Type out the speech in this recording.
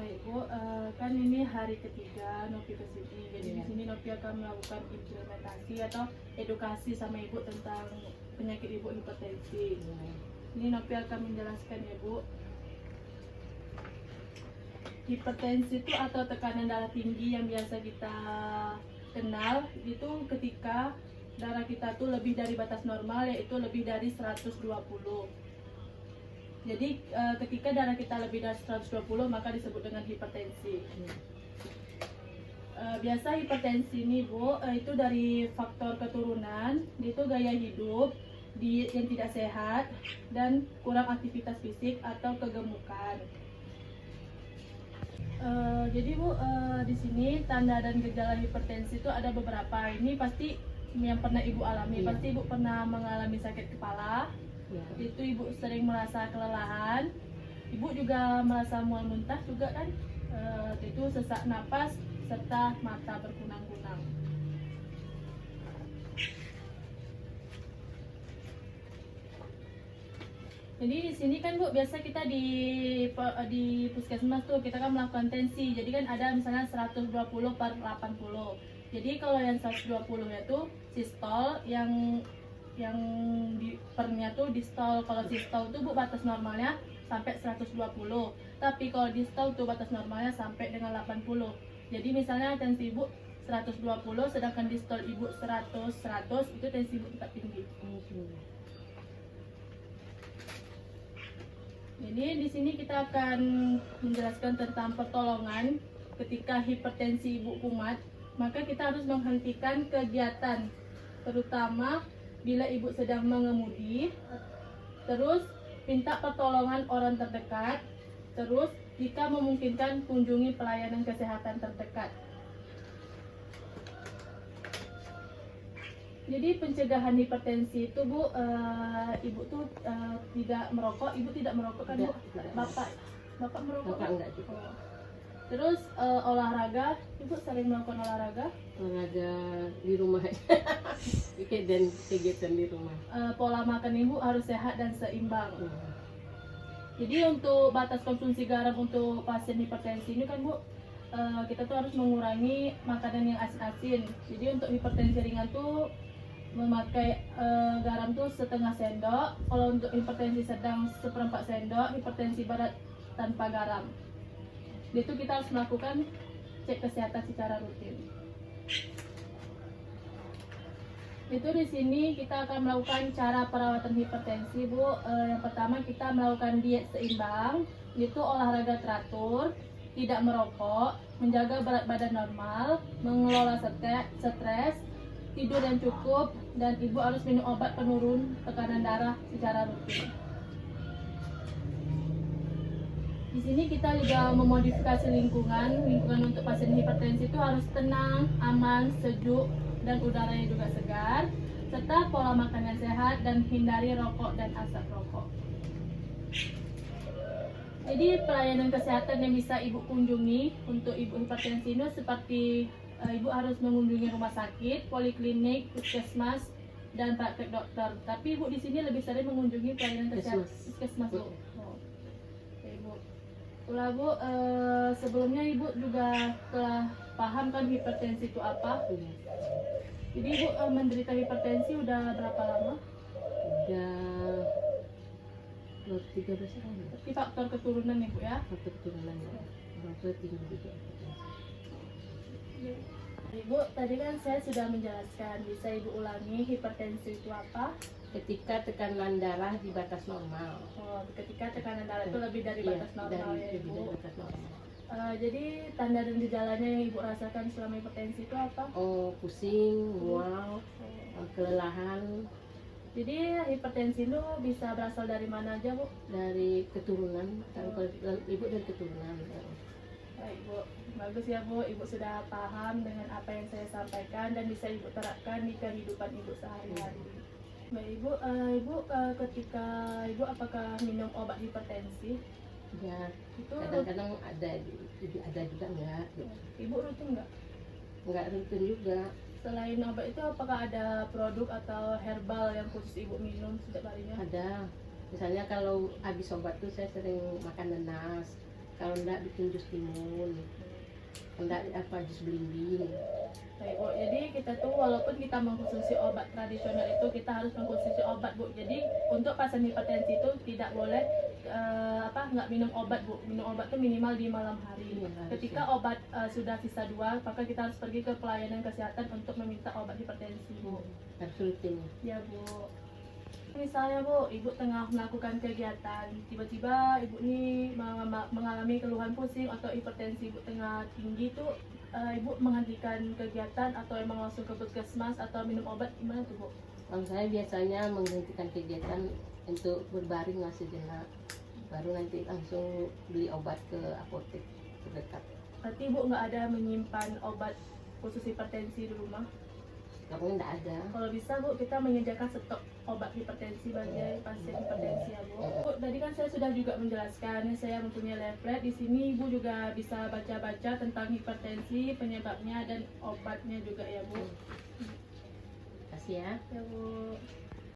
Baik Bu, kan ini hari ketiga Nopi kesini. Jadi di sini Nopi akan melakukan implementasi atau edukasi sama Ibu tentang penyakit Ibu hipertensi. Ini Nopi akan menjelaskan ya Bu. Hipertensi itu atau tekanan darah tinggi yang biasa kita kenal itu ketika darah kita tuh lebih dari batas normal, yaitu lebih dari 120. Jadi ketika darah kita lebih dari 120 maka disebut dengan hipertensi. Biasa hipertensi ini Bu, itu dari faktor keturunan, itu gaya hidup yang tidak sehat dan kurang aktivitas fisik atau kegemukan. Jadi Bu, di sini tanda dan gejala hipertensi itu ada beberapa. Ini pasti yang pernah Ibu alami. Pasti Ibu pernah mengalami sakit kepala. Itu Ibu sering merasa kelelahan. Ibu juga merasa mual muntah juga kan. Itu sesak napas serta mata berkunang-kunang. Jadi di sini kan Bu, biasa kita di puskesmas tuh kita kan melakukan tensi. Jadi kan ada misalnya 120/80. Jadi kalau yang 120 ya tuh sistol, yang di pernya tuh distol. Kalau sistol tuh Bu batas normalnya sampai 120. Tapi kalau distol tuh batas normalnya sampai dengan 80. Jadi misalnya tensi Ibu 120 sedangkan distol Ibu 100 itu tensi Ibu tetap tinggi. Jadi di sini kita akan menjelaskan tentang pertolongan ketika hipertensi Ibu kumat, maka kita harus menghentikan kegiatan, terutama bila Ibu sedang mengemudi. Terus minta pertolongan orang terdekat. Terus jika memungkinkan kunjungi pelayanan kesehatan terdekat. Jadi pencegahan hipertensi itu Bu, Ibu tuh tidak merokok. Ibu tidak merokok kan Bu? Bapak merokok? Bapak enggak juga. Oh. Terus olahraga, Ibu sering melakukan olahraga? Olahraga di rumah dan kegiatan di rumah. Pola makan Ibu harus sehat dan seimbang. Jadi untuk batas konsumsi garam untuk pasien hipertensi ini kan Bu, kita tuh harus mengurangi makanan yang asin-asin. Jadi untuk hipertensi ringan tuh memakai garam tuh setengah sendok. Kalau untuk hipertensi sedang 1/4 sendok, hipertensi berat tanpa garam. Itu kita harus melakukan cek kesehatan secara rutin. Itu di sini kita akan melakukan cara perawatan hipertensi Bu. Yang pertama kita melakukan diet seimbang, itu olahraga teratur, tidak merokok, menjaga berat badan normal, mengelola stres, tidur yang cukup, dan Ibu harus minum obat penurun tekanan darah secara rutin. Di sini kita juga memodifikasi lingkungan untuk pasien hipertensi itu harus tenang, aman, sejuk, dan udaranya juga segar, serta pola makan yang sehat dan hindari rokok dan asap rokok. Jadi pelayanan kesehatan yang bisa Ibu kunjungi untuk Ibu hipertensi ini seperti Ibu harus mengunjungi rumah sakit, poliklinik, puskesmas, dan praktek dokter. Tapi Ibu di sini lebih sering mengunjungi pelayanan kesehatan puskesmas Bu. Oke Bu. Setelah Bu, sebelumnya Ibu juga telah paham kan hipertensi itu apa? Jadi Ibu menderita hipertensi udah berapa lama? Udah 13 tahun. Tapi faktor keturunan ya Bu ya? Faktor keturunan ya. Faktor tinggi juga. Ibu, tadi kan saya sudah menjelaskan. Bisa Ibu ulangi hipertensi itu apa? Ketika tekanan darah di batas normal. Oh, ketika tekanan darah itu lebih dari batas normal ya lebih dari Ibu. batas normal. Jadi tanda dan gejalanya yang Ibu rasakan selama hipertensi itu apa? Oh, pusing, mual, kelelahan. Jadi hipertensi itu bisa berasal dari mana aja Bu? Dari keturunan, Ibu dari keturunan. Baik Bu, bagus ya Bu, Ibu sudah paham dengan apa yang saya sampaikan dan bisa Ibu terapkan di kehidupan Ibu sehari-hari. Baik Ibu, ketika Ibu apakah minum obat hipertensi? Ya, Itu kadang-kadang ada juga enggak. Ibu rutin nggak? Enggak rutin juga. Selain obat itu apakah ada produk atau herbal yang khusus Ibu minum setiap harinya? Ada. Misalnya kalau habis obat tuh saya sering makan nanas. Kalau enggak bikin jus timun. Kalau enggak apa jus belimbing. Baik Bu, jadi kita tuh walaupun kita mengkonsumsi obat tradisional itu kita harus mengkonsumsi obat Bu. Jadi untuk pasien hipertensi itu tidak boleh nggak minum obat Bu. Minum obat tuh minimal di malam hari. Iya, harus Ketika ya. obat sudah sisa 2, maka kita harus pergi ke pelayanan kesehatan untuk meminta obat hipertensi Bu. Harus rutin. Ya Bu. Misalnya Bu, Ibu tengah melakukan kegiatan, tiba-tiba Ibu nih mengalami keluhan pusing atau hipertensi Ibu tengah tinggi tuh, Ibu menghentikan kegiatan atau emang langsung ke puskesmas atau minum obat gimana tuh Bu? Kalau saya biasanya menghentikan kegiatan untuk berbaring lah sejenak. Baru nanti langsung beli obat ke apotek terdekat. Berarti Ibu nggak ada menyimpan obat khusus hipertensi di rumah? Kalau enggak ada. Kalau bisa Bu, kita menyediakan stok obat hipertensi bagi pasien hipertensi ya Bu. Bu, tadi kan saya sudah juga menjelaskan, saya mempunyai leaflet. Di sini Ibu juga bisa baca-baca tentang hipertensi, penyebabnya dan obatnya juga ya Bu. Kasih ya. Ya Bu.